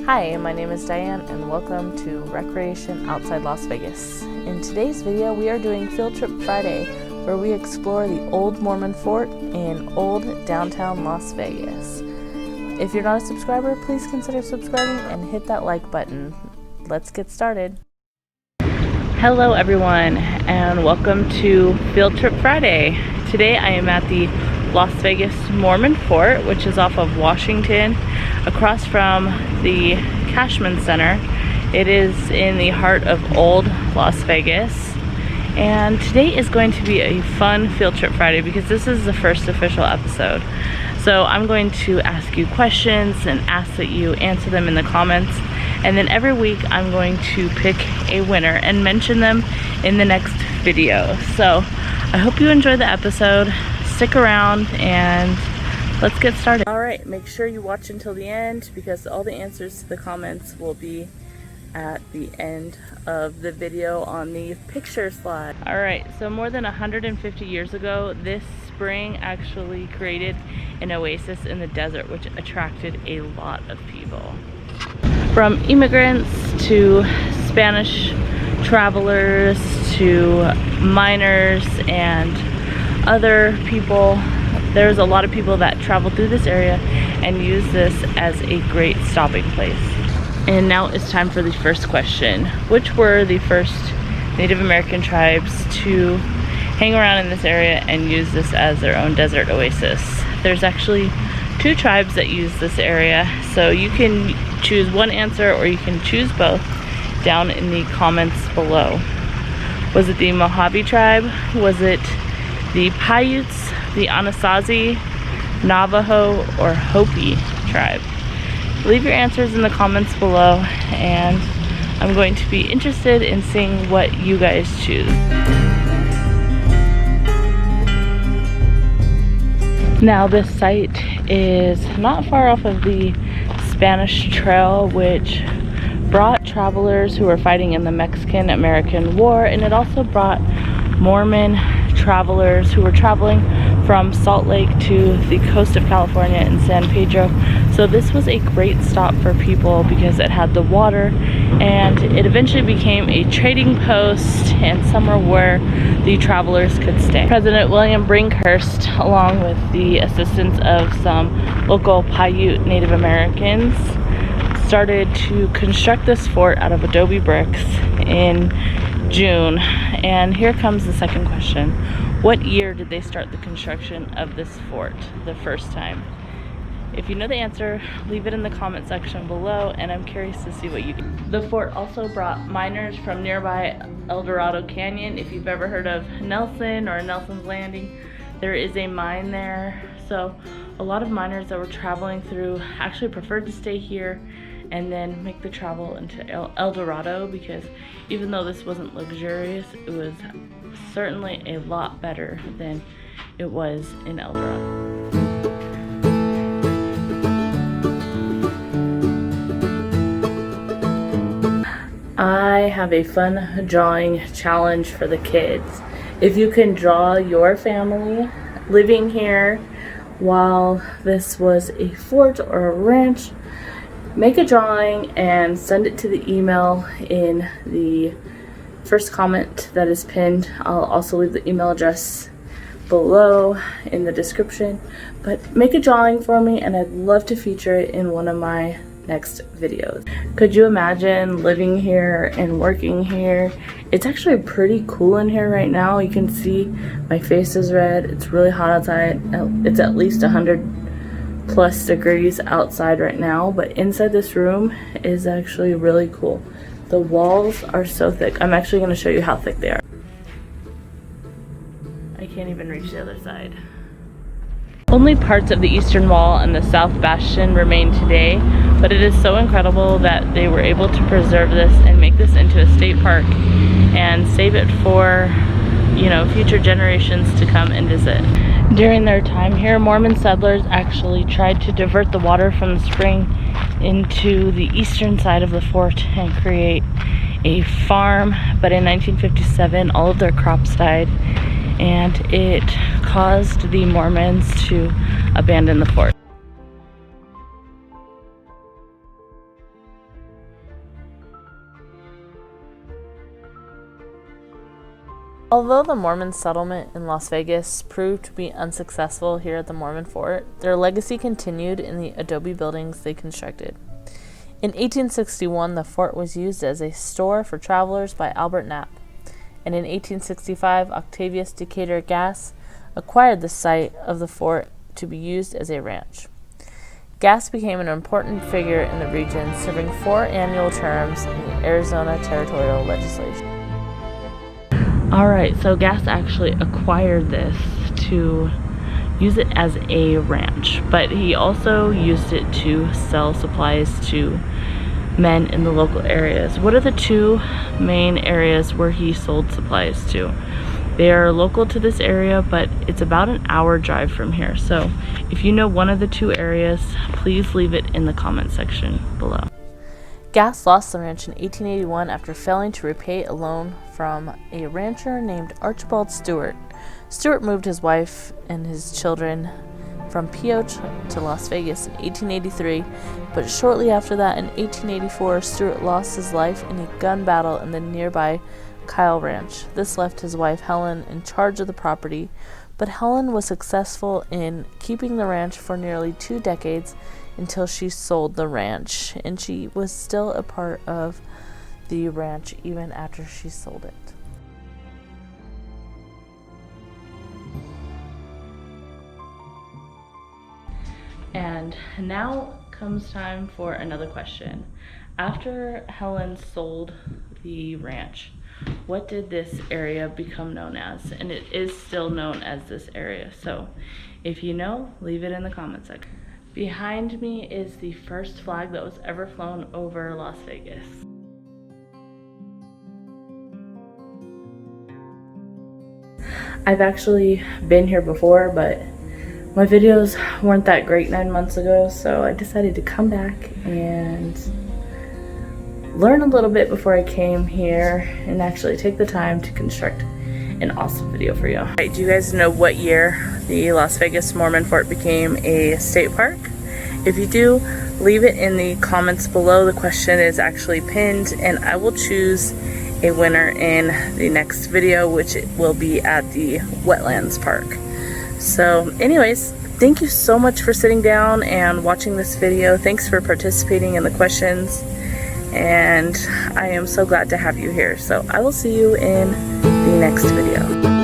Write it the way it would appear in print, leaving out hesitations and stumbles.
Hi, my name is Diane and welcome to Recreation Outside Las Vegas. In today's video, we are doing Field Trip Friday, where we explore the Old Mormon Fort in old downtown Las Vegas. If you're not a subscriber, please consider subscribing and hit that like button. Let's get started. Hello everyone and welcome to Field Trip Friday. Today I am at the Las Vegas Mormon Fort, which is off of Washington, across from the Cashman Center. It is in the heart of old Las Vegas. And today is going to be a fun Field Trip Friday because this is the first official episode. So I'm going to ask you questions and ask that you answer them in the comments. And then every week I'm going to pick a winner and mention them in the next video. So I hope you enjoy the episode. Stick around and let's get started. Alright, make sure you watch until the end because all the answers to the comments will be at the end of the video on the picture slide. Alright, so more than 150 years ago, this spring actually created an oasis in the desert which attracted a lot of people. From immigrants to Spanish travelers to miners and other people, there's a lot of people that travel through this area and use this as a great stopping place. And now it's time for the first question. Which were the first Native American tribes to hang around in this area and use this as their own desert oasis? There's actually two tribes that use this area, so you can choose one answer or you can choose both down in the comments below. Was it the Mojave tribe? Was it the Paiutes, the Anasazi, Navajo, or Hopi tribe? Leave your answers in the comments below and I'm going to be interested in seeing what you guys choose. Now this site is not far off of the Spanish Trail, which brought travelers who were fighting in the Mexican-American War, and it also brought Mormon travelers who were traveling from Salt Lake to the coast of California in San Pedro. So this was a great stop for people because it had the water, and it eventually became a trading post and somewhere where the travelers could stay. President William Brinkhurst, along with the assistance of some local Paiute Native Americans, started to construct this fort out of adobe bricks in June. And here comes the second question. What year did they start the construction of this fort the first time? If you know the answer, leave it in the comment section below and I'm curious to see what you get. The fort also brought miners from nearby El Dorado Canyon. If you've ever heard of Nelson or Nelson's Landing, there is a mine there. So a lot of miners that were traveling through actually preferred to stay here and then make the travel into El Dorado, because even though this wasn't luxurious, it was certainly a lot better than it was in El Dorado. I have a fun drawing challenge for the kids. If you can draw your family living here while this was a fort or a ranch, make a drawing and send it to the email in the first comment that is pinned. I'll also leave the email address below in the description. But make a drawing for me and I'd love to feature it in one of my next videos. Could you imagine living here and working here? It's actually pretty cool in here right now. You can see my face is red. It's really hot outside. It's at least 100+ degrees outside right now, but inside this room is actually really cool. The walls are so thick. I'm actually going to show you how thick they are. I can't even reach the other side. Only parts of the eastern wall and the south bastion remain today, but it is so incredible that they were able to preserve this and make this into a state park and save it for, you know, future generations to come and visit. During their time here, Mormon settlers actually tried to divert the water from the spring into the eastern side of the fort and create a farm, but in 1957 all of their crops died and it caused the Mormons to abandon the fort. Although the Mormon settlement in Las Vegas proved to be unsuccessful here at the Mormon Fort, their legacy continued in the adobe buildings they constructed. In 1861, the fort was used as a store for travelers by Albert Knapp, and in 1865, Octavius Decatur Gass acquired the site of the fort to be used as a ranch. Gass became an important figure in the region, serving 4 annual terms in the Arizona Territorial Legislature. Alright, so Gass actually acquired this to use it as a ranch, but he also used it to sell supplies to men in the local areas. What are the 2 main areas where he sold supplies to? They are local to this area, but it's about an hour drive from here. So if you know one of the 2 areas, please leave it in the comment section below. Gass lost the ranch in 1881 after failing to repay a loan from a rancher named Archibald Stuart. Stuart moved his wife and his children from Pioche to Las Vegas in 1883, but shortly after that, in 1884, Stuart lost his life in a gun battle in the nearby Kyle Ranch. This left his wife Helen in charge of the property, but Helen was successful in keeping the ranch for nearly 2 decades until she sold the ranch, and she was still a part of the ranch even after she sold it. And now comes time for another question. After Helen sold the ranch, what did this area become known as? And it is still known as this area. So if you know, leave it in the comment section. Behind me is the first flag that was ever flown over Las Vegas. I've actually been here before, but my videos weren't that great 9 months ago, so I decided to come back and learn a little bit before I came here and actually take the time to construct an awesome video for you. Alright, do you guys know what year the Las Vegas Mormon Fort became a state park? If you do, leave it in the comments below. The question is actually pinned, and I will choose a winner in the next video, which will be at the Wetlands Park. So anyways, thank you so much for sitting down and watching this video. Thanks for participating in the questions, and I am so glad to have you here. So I will see you in the next video.